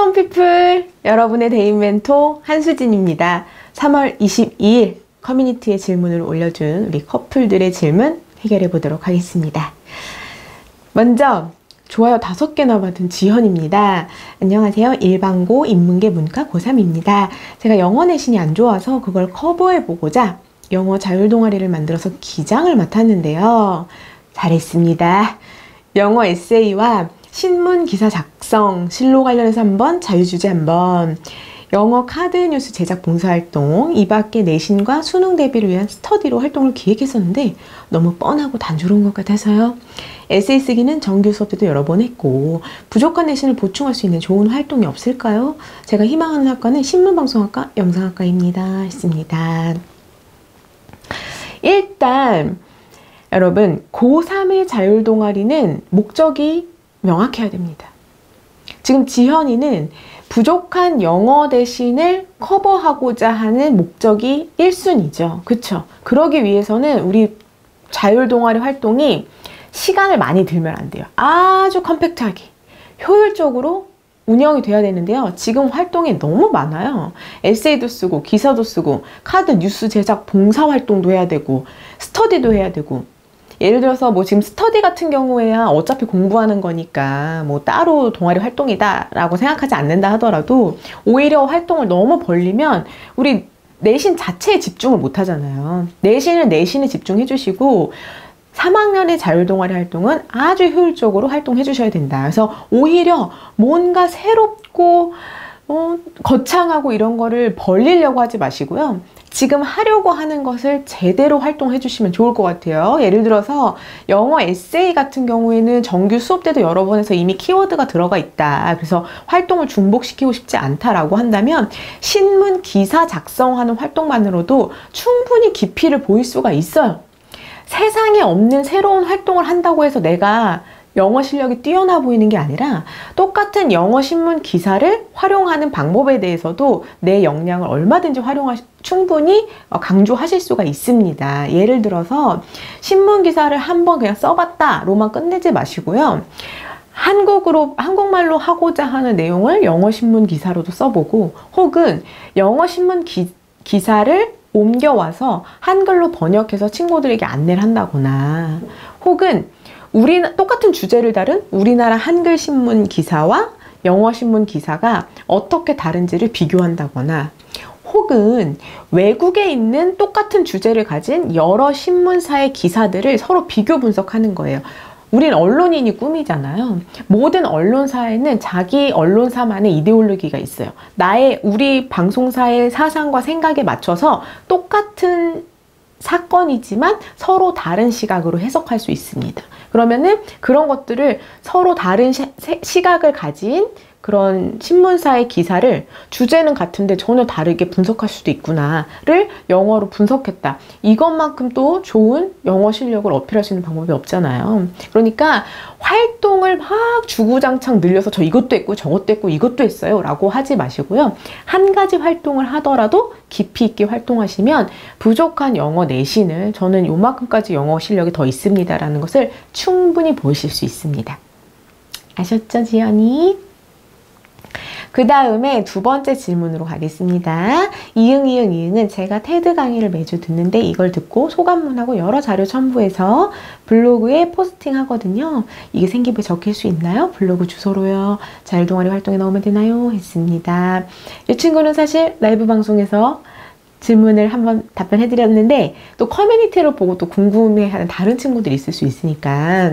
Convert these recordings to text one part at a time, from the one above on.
핸즈온 피플, 여러분의 대인 멘토 한수진입니다. 3월 22일 커뮤니티에 질문을 올려준 우리 커플들의 질문 해결해 보도록 하겠습니다. 먼저 좋아요 5개나 받은 지현입니다. 안녕하세요. 일반고 인문계 문과 고3입니다. 제가 영어 내신이 안 좋아서 그걸 커버해 보고자 영어 자율 동아리를 만들어서 기장을 맡았는데요. 잘했습니다. 영어 에세이와 신문 기사 작성, 실로 관련해서 한번, 자유주제 한번, 영어 카드 뉴스 제작 봉사활동, 이 밖에 내신과 수능 대비를 위한 스터디로 활동을 기획했었는데 너무 뻔하고 단조로운 것 같아서요. 에세이 쓰기는 정규 수업 때도 여러 번 했고 부족한 내신을 보충할 수 있는 좋은 활동이 없을까요? 제가 희망하는 학과는 신문방송학과, 영상학과입니다. 했습니다. 일단 여러분 고3의 자율 동아리는 목적이 명확해야 됩니다. 지금 지현이는 부족한 영어 대신을 커버하고자 하는 목적이 1순위죠. 그쵸? 그러기 위해서는 우리 자율 동아리 활동이 시간을 많이 들면 안 돼요. 아주 컴팩트하게 효율적으로 운영이 돼야 되는데요. 지금 활동이 너무 많아요. 에세이도 쓰고 기사도 쓰고 카드 뉴스 제작 봉사활동도 해야 되고 스터디도 해야 되고, 예를 들어서 뭐 지금 스터디 같은 경우에야 어차피 공부하는 거니까 뭐 따로 동아리 활동이다 라고 생각하지 않는다 하더라도 오히려 활동을 너무 벌리면 우리 내신 자체에 집중을 못 하잖아요. 내신을 내신에 집중해 주시고 3학년의 자율 동아리 활동은 아주 효율적으로 활동해 주셔야 된다. 그래서 오히려 뭔가 새롭고 거창하고 이런 거를 벌리려고 하지 마시고요. 지금 하려고 하는 것을 제대로 활동해 주시면 좋을 것 같아요. 예를 들어서 영어 에세이 같은 경우에는 정규 수업 때도 여러 번 해서 이미 키워드가 들어가 있다. 그래서 활동을 중복시키고 싶지 않다라고 한다면 신문 기사 작성하는 활동만으로도 충분히 깊이를 보일 수가 있어요. 세상에 없는 새로운 활동을 한다고 해서 내가 영어 실력이 뛰어나 보이는 게 아니라 똑같은 영어 신문 기사를 활용하는 방법에 대해서도 내 역량을 얼마든지 충분히 강조하실 수가 있습니다. 예를 들어서 신문 기사를 한번 그냥 써봤다로만 끝내지 마시고요. 한국말로 하고자 하는 내용을 영어 신문 기사로도 써보고, 혹은 영어 신문 기사를 옮겨와서 한글로 번역해서 친구들에게 안내를 한다거나, 혹은 똑같은 주제를 다룬 우리나라 한글 신문 기사와 영어 신문 기사가 어떻게 다른지를 비교한다거나, 혹은 외국에 있는 똑같은 주제를 가진 여러 신문사의 기사들을 서로 비교 분석하는 거예요. 우린 언론인이 꿈이잖아요. 모든 언론사에는 자기 언론사만의 이데올로기가 있어요. 우리 방송사의 사상과 생각에 맞춰서 똑같은 사건이지만 서로 다른 시각으로 해석할 수 있습니다. 그러면은 그런 것들을 서로 다른 시각을 가진 그런 신문사의 기사를 주제는 같은데 전혀 다르게 분석할 수도 있구나를 영어로 분석했다. 이것만큼 또 좋은 영어 실력을 어필할 수 있는 방법이 없잖아요. 그러니까 활동을 막 주구장창 늘려서 저 이것도 했고 저것도 했고 이것도 했어요 라고 하지 마시고요. 한 가지 활동을 하더라도 깊이 있게 활동하시면 부족한 영어 내신을, 저는 요만큼까지 영어 실력이 더 있습니다 라는 것을 충분히 보이실 수 있습니다. 아셨죠, 지연이? 그 다음에 두 번째 질문으로 가겠습니다. 이응은 제가 테드 강의를 매주 듣는데 이걸 듣고 소감문하고 여러 자료 첨부해서 블로그에 포스팅 하거든요. 이게 생기부에 적힐 수 있나요? 블로그 주소로요. 자율 동아리 활동에 넣으면 되나요? 했습니다. 이 친구는 사실 라이브 방송에서 질문을 한번 답변해 드렸는데 또 커뮤니티를 보고 또 궁금해하는 다른 친구들이 있을 수 있으니까,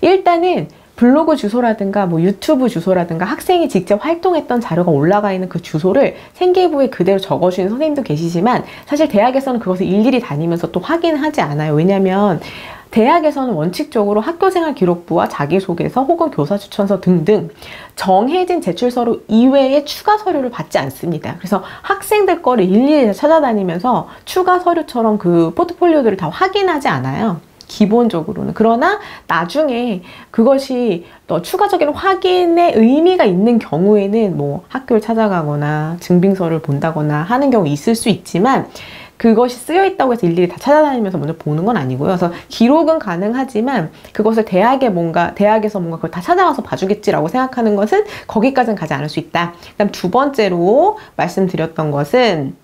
일단은 블로그 주소라든가 뭐 유튜브 주소라든가 학생이 직접 활동했던 자료가 올라가 있는 그 주소를 생기부에 그대로 적어주는 선생님도 계시지만 사실 대학에서는 그것을 일일이 다니면서 또 확인하지 않아요. 왜냐하면 대학에서는 원칙적으로 학교생활 기록부와 자기소개서 혹은 교사추천서 등등 정해진 제출서류 이외에 추가 서류를 받지 않습니다. 그래서 학생들 거를 일일이 찾아다니면서 추가 서류처럼 그 포트폴리오들을 다 확인하지 않아요. 기본적으로는. 그러나 나중에 그것이 또 추가적인 확인의 의미가 있는 경우에는 뭐 학교를 찾아가거나 증빙서를 본다거나 하는 경우 있을 수 있지만, 그것이 쓰여 있다고 해서 일일이 다 찾아다니면서 먼저 보는 건 아니고요. 그래서 기록은 가능하지만 그것을 대학에서 뭔가 그걸 다 찾아와서 봐주겠지라고 생각하는 것은 거기까지는 가지 않을 수 있다. 그다음 두 번째로 말씀드렸던 것은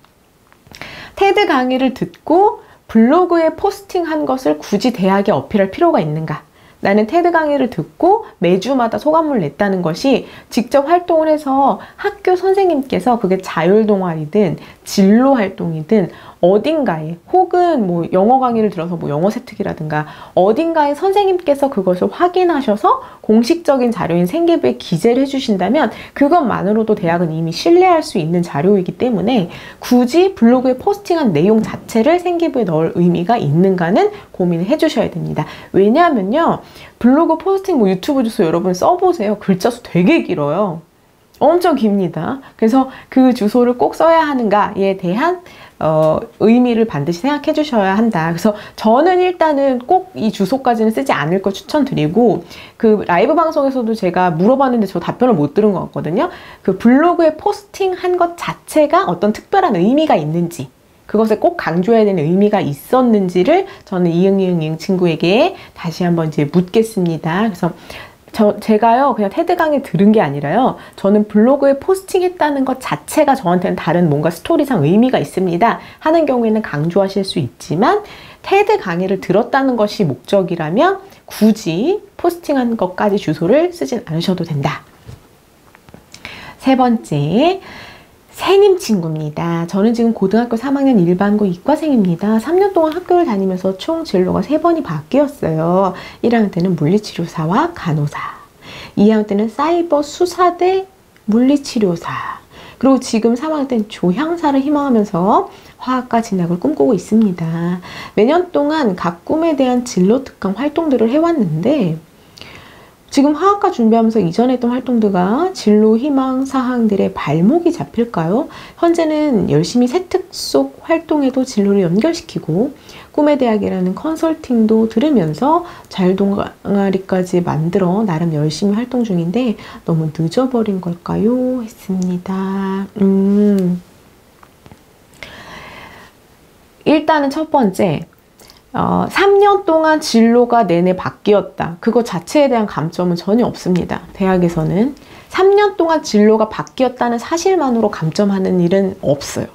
테드 강의를 듣고 블로그에 포스팅한 것을 굳이 대학에 어필할 필요가 있는가? 나는 테드 강의를 듣고 매주마다 소감을 냈다는 것이 직접 활동을 해서 학교 선생님께서 그게 자율 동아리든 진로 활동이든 어딘가에 혹은 뭐 영어 강의를 들어서 뭐 영어 세특이라든가 어딘가에 선생님께서 그것을 확인하셔서 공식적인 자료인 생기부에 기재를 해주신다면 그것만으로도 대학은 이미 신뢰할 수 있는 자료이기 때문에 굳이 블로그에 포스팅한 내용 자체를 생기부에 넣을 의미가 있는가는 고민을 해주셔야 됩니다. 왜냐하면요, 블로그 포스팅 뭐 유튜브 주소 여러분 써보세요. 글자 수 되게 길어요. 엄청 깁니다. 그래서 그 주소를 꼭 써야 하는가에 대한 의미를 반드시 생각해 주셔야 한다. 그래서 저는 일단은 꼭 이 주소까지는 쓰지 않을 거 추천드리고, 그 라이브 방송에서도 제가 물어봤는데 저 답변을 못 들은 것 같거든요. 그 블로그에 포스팅한 것 자체가 어떤 특별한 의미가 있는지, 그것을 꼭 강조해야 되는 의미가 있었는지를 저는 이응 친구에게 다시 한번 이제 묻겠습니다. 그래서 제가요, 그냥 테드 강의 들은 게 아니라요, 저는 블로그에 포스팅했다는 것 자체가 저한테는 다른 뭔가 스토리상 의미가 있습니다 하는 경우에는 강조하실 수 있지만, 테드 강의를 들었다는 것이 목적이라면 굳이 포스팅한 것까지 주소를 쓰진 않으셔도 된다. 세 번째, 새님 친구입니다. 저는 지금 고등학교 3학년 일반고 이과생입니다. 3년 동안 학교를 다니면서 총 진로가 3번이 바뀌었어요. 1학년 때는 물리치료사와 간호사, 2학년 때는 사이버 수사대 물리치료사, 그리고 지금 3학년 때는 조향사를 희망하면서 화학과 진학을 꿈꾸고 있습니다. 매년 동안 각 꿈에 대한 진로 특강 활동들을 해왔는데, 지금 화학과 준비하면서 이전에 했던 활동들과 진로 희망 사항들의 발목이 잡힐까요? 현재는 열심히 세특 속 활동에도 진로를 연결시키고 꿈의 대학이라는 컨설팅도 들으면서 자율동아리까지 만들어 나름 열심히 활동 중인데 너무 늦어버린 걸까요? 했습니다. 일단은 첫 번째, 3년 동안 진로가 내내 바뀌었다. 그거 자체에 대한 감점은 전혀 없습니다. 대학에서는 3년 동안 진로가 바뀌었다는 사실만으로 감점하는 일은 없어요.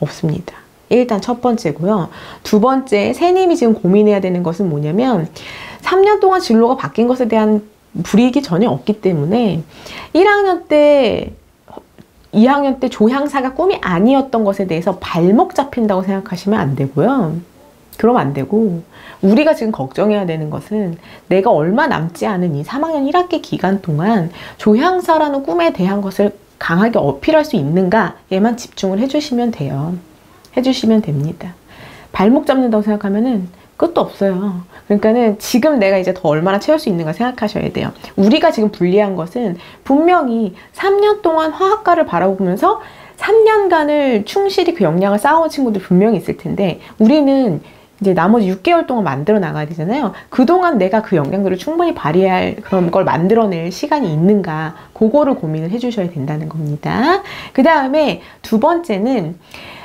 없습니다. 일단 첫 번째고요. 두 번째, 새님이 지금 고민해야 되는 것은 뭐냐면 3년 동안 진로가 바뀐 것에 대한 불이익이 전혀 없기 때문에 1학년 때 2학년 때 조향사가 꿈이 아니었던 것에 대해서 발목 잡힌다고 생각하시면 안 되고요. 그러면 안 되고, 우리가 지금 걱정해야 되는 것은 내가 얼마 남지 않은 이 3학년 1학기 기간 동안 조향사라는 꿈에 대한 것을 강하게 어필할 수 있는가에만 집중을 해주시면 돼요. 해주시면 됩니다. 발목 잡는다고 생각하면은 끝도 없어요. 그러니까는 지금 내가 이제 더 얼마나 채울 수 있는가 생각하셔야 돼요. 우리가 지금 불리한 것은 분명히 3년 동안 화학과를 바라보면서 3년간을 충실히 그 역량을 쌓아온 친구들 분명히 있을 텐데, 우리는 이제 나머지 6개월 동안 만들어 나가야 되잖아요. 그동안 내가 그 역량들을 충분히 발휘할 그런 걸 만들어낼 시간이 있는가, 그거를 고민을 해주셔야 된다는 겁니다. 그 다음에 두 번째는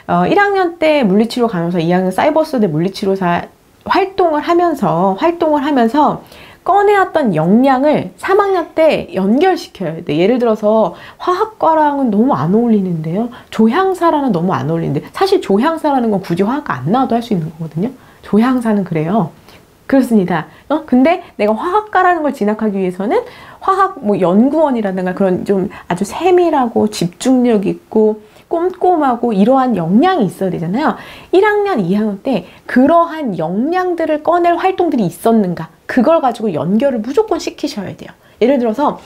1학년 때 물리치료 간호사, 2학년 사이버스대 물리치료사 활동을 하면서 꺼내왔던 역량을 3학년 때 연결시켜야 돼. 예를 들어서 화학과랑은 너무 안 어울리는데요, 조향사랑은 너무 안 어울리는데, 사실 조향사라는 건 굳이 화학과 안 나와도 할 수 있는 거거든요. 조향사는 그래요. 그렇습니다. 근데 내가 화학과라는 걸 진학하기 위해서는 화학 뭐 연구원이라든가 그런 좀 아주 세밀하고 집중력 있고 꼼꼼하고 이러한 역량이 있어야 되잖아요. 1학년, 2학년 때 그러한 역량들을 꺼낼 활동들이 있었는가, 그걸 가지고 연결을 무조건 시키셔야 돼요. 예를 들어서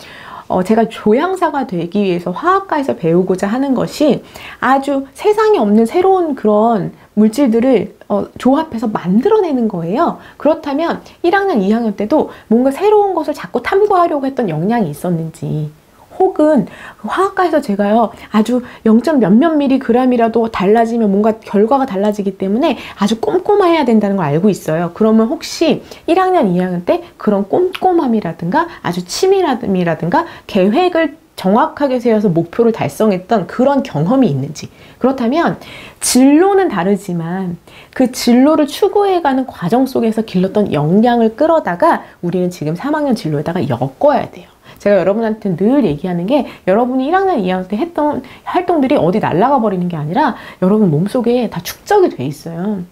제가 조향사가 되기 위해서 화학과에서 배우고자 하는 것이 아주 세상에 없는 새로운 그런 물질들을 조합해서 만들어내는 거예요. 그렇다면 1학년, 2학년 때도 뭔가 새로운 것을 자꾸 탐구하려고 했던 역량이 있었는지, 혹은 화학과에서 제가요 아주 0. 몇몇 미리그램이라도 달라지면 뭔가 결과가 달라지기 때문에 아주 꼼꼼해야 된다는 걸 알고 있어요. 그러면 혹시 1학년, 2학년 때 그런 꼼꼼함이라든가 아주 치밀함이라든가 계획을 정확하게 세워서 목표를 달성했던 그런 경험이 있는지. 그렇다면 진로는 다르지만 그 진로를 추구해가는 과정 속에서 길렀던 역량을 끌어다가 우리는 지금 3학년 진로에다가 엮어야 돼요. 제가 여러분한테 늘 얘기하는 게 여러분이 1학년, 2학년 때 했던 활동들이 어디 날아가 버리는 게 아니라 여러분 몸속에 다 축적이 돼 있어요.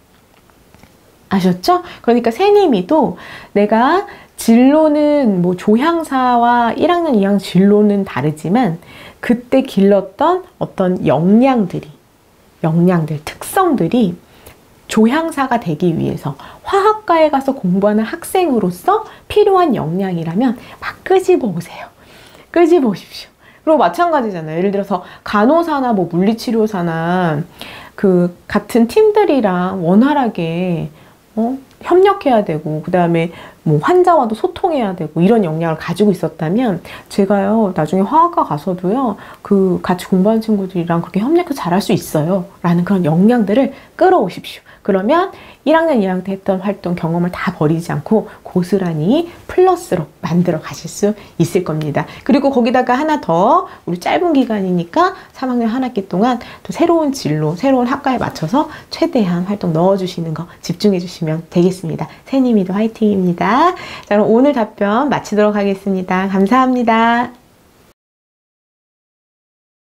아셨죠? 그러니까 새님이도 내가 진로는 뭐 조향사와 1학년, 2학년 진로는 다르지만 그때 길렀던 어떤 역량들, 특성들이 조향사가 되기 위해서 화학과에 가서 공부하는 학생으로서 필요한 역량이라면 막 끄집어 오세요. 끄집어 오십시오. 그리고 마찬가지잖아요. 예를 들어서 간호사나 뭐 물리치료사나 그 같은 팀들이랑 원활하게 협력해야 되고 그 다음에 뭐 환자와도 소통해야 되고 이런 역량을 가지고 있었다면 제가요 나중에 화학과 가서도요 그 같이 공부하는 친구들이랑 그렇게 협력해서 잘할 수 있어요 라는 그런 역량들을 끌어오십시오. 그러면 1학년, 2학년 때 했던 활동 경험을 다 버리지 않고 고스란히 플러스로 만들어 가실 수 있을 겁니다. 그리고 거기다가 하나 더 우리 짧은 기간이니까 3학년 한 학기 동안 또 새로운 진로, 새로운 학과에 맞춰서 최대한 활동 넣어주시는 거 집중해 주시면 되겠습니다. 새님이도 화이팅입니다. 자, 그럼 오늘 답변 마치도록 하겠습니다. 감사합니다.